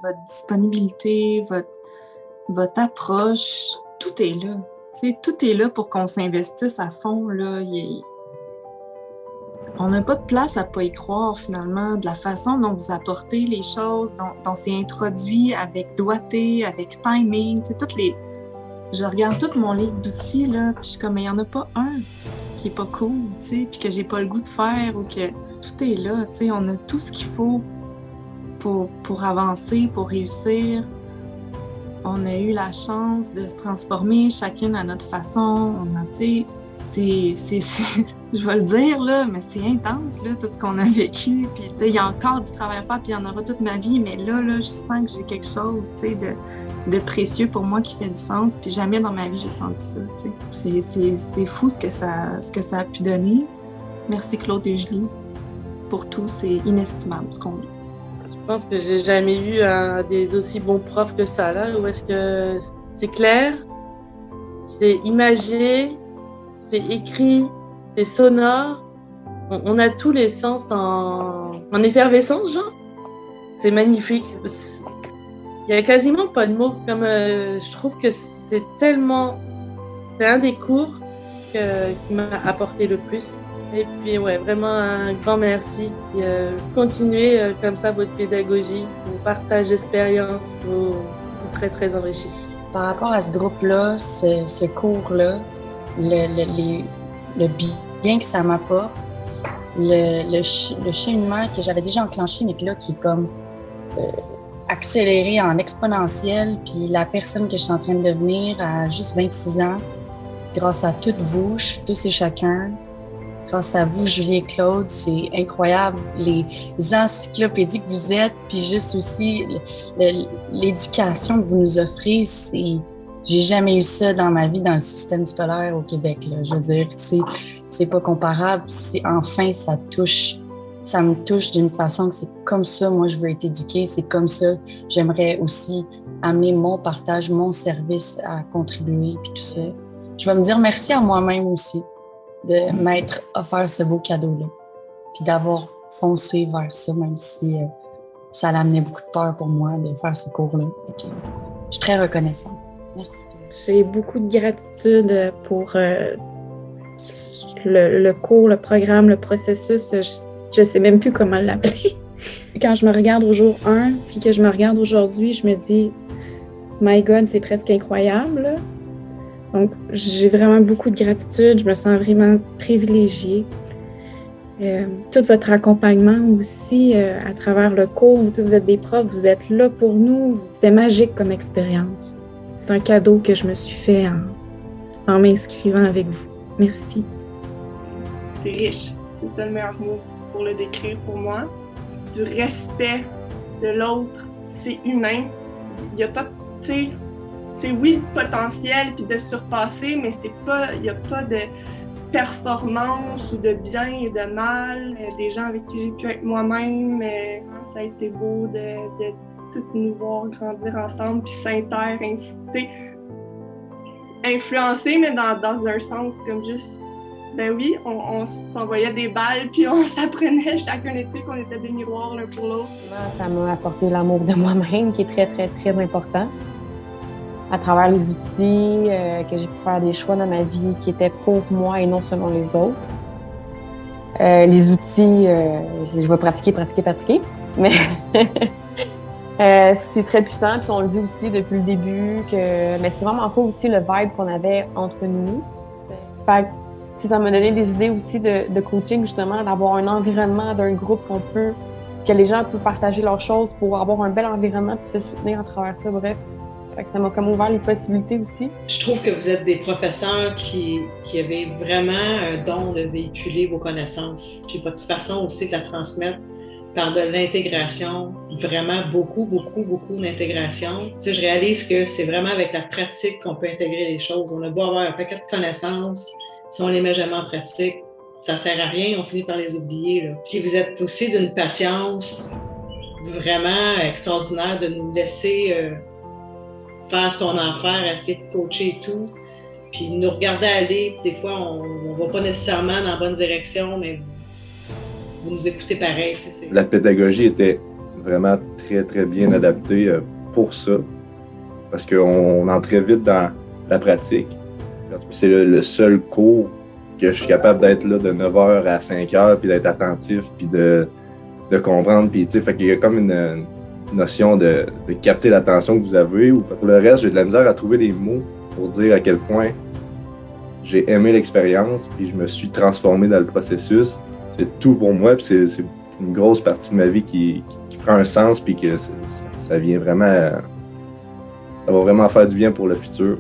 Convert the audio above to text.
Votre disponibilité, votre approche, tout est là. Tu sais, tout est là pour qu'on s'investisse à fond, là. On n'a pas de place à pas y croire, finalement, de la façon dont vous apportez les choses, dont c'est introduit avec doigté, avec timing, tu sais, Je regarde tout mon livre d'outils, là, puis je suis comme, mais il n'y en a pas un qui est pas cool, tu sais, puis que j'ai pas le goût de faire, ou que tout est là, tu sais, on a tout ce qu'il faut pour avancer, pour réussir. On a eu la chance de se transformer chacune à notre façon. On a, tu sais, je vais le dire, là, mais c'est intense, là, tout ce qu'on a vécu. Puis, tu sais, il y a encore du travail à faire, puis il y en aura toute ma vie. Mais là, je sens que j'ai quelque chose, tu sais, de précieux pour moi qui fait du sens. Puis jamais dans ma vie, j'ai senti ça, tu sais. C'est fou ce que ça a pu donner. Merci Claude et Julie pour tout. C'est inestimable ce qu'on vit. Je pense que j'ai jamais eu des aussi bons profs que ça, là, où est-ce que c'est clair, c'est imagé, c'est écrit, c'est sonore. On a tous les sens en effervescence, genre. C'est magnifique. Il y a quasiment pas de mots. Comme je trouve que c'est un des cours qui m'a apporté le plus. Et puis, ouais, vraiment un grand merci. Puis, continuez comme ça votre pédagogie, vos partages d'expériences, c'est très, très enrichissant. Par rapport à ce groupe-là, ce cours-là, le bien que ça m'apporte, le cheminement que j'avais déjà enclenché, mais que là, qui est comme accéléré en exponentiel, puis la personne que je suis en train de devenir à juste 26 ans, grâce à toutes vous, tous et chacun, grâce à vous, Julie et Claude, c'est incroyable. Les encyclopédies que vous êtes, puis juste aussi l'éducation que vous nous offrez, j'ai jamais eu ça dans ma vie dans le système scolaire au Québec, là. Je veux dire, c'est pas comparable. Enfin, ça me touche d'une façon que c'est comme ça, moi, je veux être éduquée. C'est comme ça, j'aimerais aussi amener mon partage, mon service à contribuer, puis tout ça. Je vais me dire merci à moi-même aussi de m'être offert ce beau cadeau-là, puis d'avoir foncé vers ça, même si ça allait beaucoup de peur pour moi de faire ce cours-là. Donc, je suis très reconnaissante. Merci. J'ai beaucoup de gratitude pour le cours, le programme, le processus. Je ne sais même plus comment l'appeler. Quand je me regarde au jour 1, puis que je me regarde aujourd'hui, je me dis « My God, c'est presque incroyable ». Donc, j'ai vraiment beaucoup de gratitude. Je me sens vraiment privilégiée. Tout votre accompagnement aussi à travers le cours. Vous êtes des profs, vous êtes là pour nous. C'était magique comme expérience. C'est un cadeau que je me suis fait en m'inscrivant avec vous. Merci. C'est riche. C'est ça le meilleur mot pour le décrire pour moi. Du respect de l'autre. C'est humain. Il n'y a pas, tu sais, c'est oui le potentiel puis de surpasser, mais il n'y a pas de performance ou de bien et de mal. Des gens avec qui j'ai pu être moi-même, ça a été beau de toutes nous voir grandir ensemble puis influencer, mais dans un sens comme juste, ben oui, on s'envoyait des balles puis on s'apprenait chacun des trucs, on était des miroirs l'un pour l'autre. Ça m'a apporté l'amour de moi-même qui est très, très, très important. À travers les outils, que j'ai pu faire des choix dans ma vie qui étaient pour moi et non selon les autres. Les outils, je vais pratiquer, mais c'est très puissant, puis on le dit aussi depuis le début, mais c'est vraiment pas aussi le vibe qu'on avait entre nous. Fait que, ça m'a donné des idées aussi de coaching, justement, d'avoir un environnement d'un groupe que les gens peuvent partager leurs choses pour avoir un bel environnement puis se soutenir à travers ça, bref. Ça m'a comme ouvert les possibilités aussi. Je trouve que vous êtes des professeurs qui avaient vraiment un don de véhiculer vos connaissances. Puis votre façon aussi de la transmettre par de l'intégration, vraiment beaucoup d'intégration. Tu sais, je réalise que c'est vraiment avec la pratique qu'on peut intégrer les choses. On a beau avoir un paquet de connaissances, si on les met jamais en pratique, ça sert à rien, on finit par les oublier, là. Puis vous êtes aussi d'une patience vraiment extraordinaire de nous laisser faire ce qu'on a à faire, essayer de coacher et tout, puis nous regarder aller. Des fois, on ne va pas nécessairement dans la bonne direction, mais vous nous écoutez pareil. La pédagogie était vraiment très, très bien adapté pour ça. Parce qu'on entre très vite dans la pratique. C'est le seul cours que je suis capable d'être là de 9h à 5h, puis d'être attentif, puis de comprendre. Puis, fait qu'il y a comme une notion de capter l'attention que vous avez. Ou pour le reste, j'ai de la misère à trouver les mots pour dire à quel point j'ai aimé l'expérience, puis je me suis transformé dans le processus. C'est tout pour moi, puis c'est une grosse partie de ma vie qui prend un sens, puis que ça vient vraiment... Ça va vraiment faire du bien pour le futur.